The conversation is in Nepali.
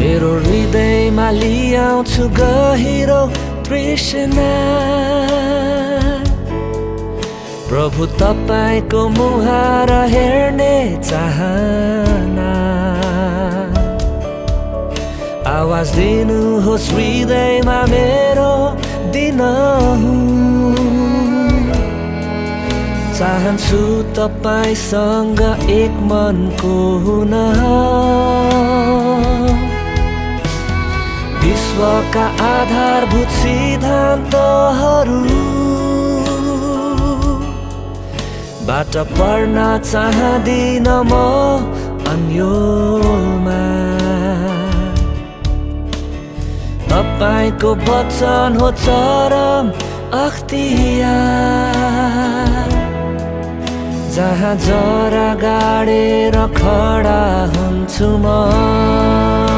मेरो हृदयमा लियाउँछु गहिरो तृष्णा। प्रभु तपाईको मुहार हेर्ने चाहना। आवाज दिनुहोस् हृदयमा मेरो दिनहुँ। चाहन्छु तपाईसँग एक मनको हुन। विश्वका आधारभूत सिद्धान्तहरू बाट पढ्न चाहदिन म अन्योलमा। तपाईको वचन हो चरम अख्तियार, जहाँ जरा गाडेर खडा हुन्छु म।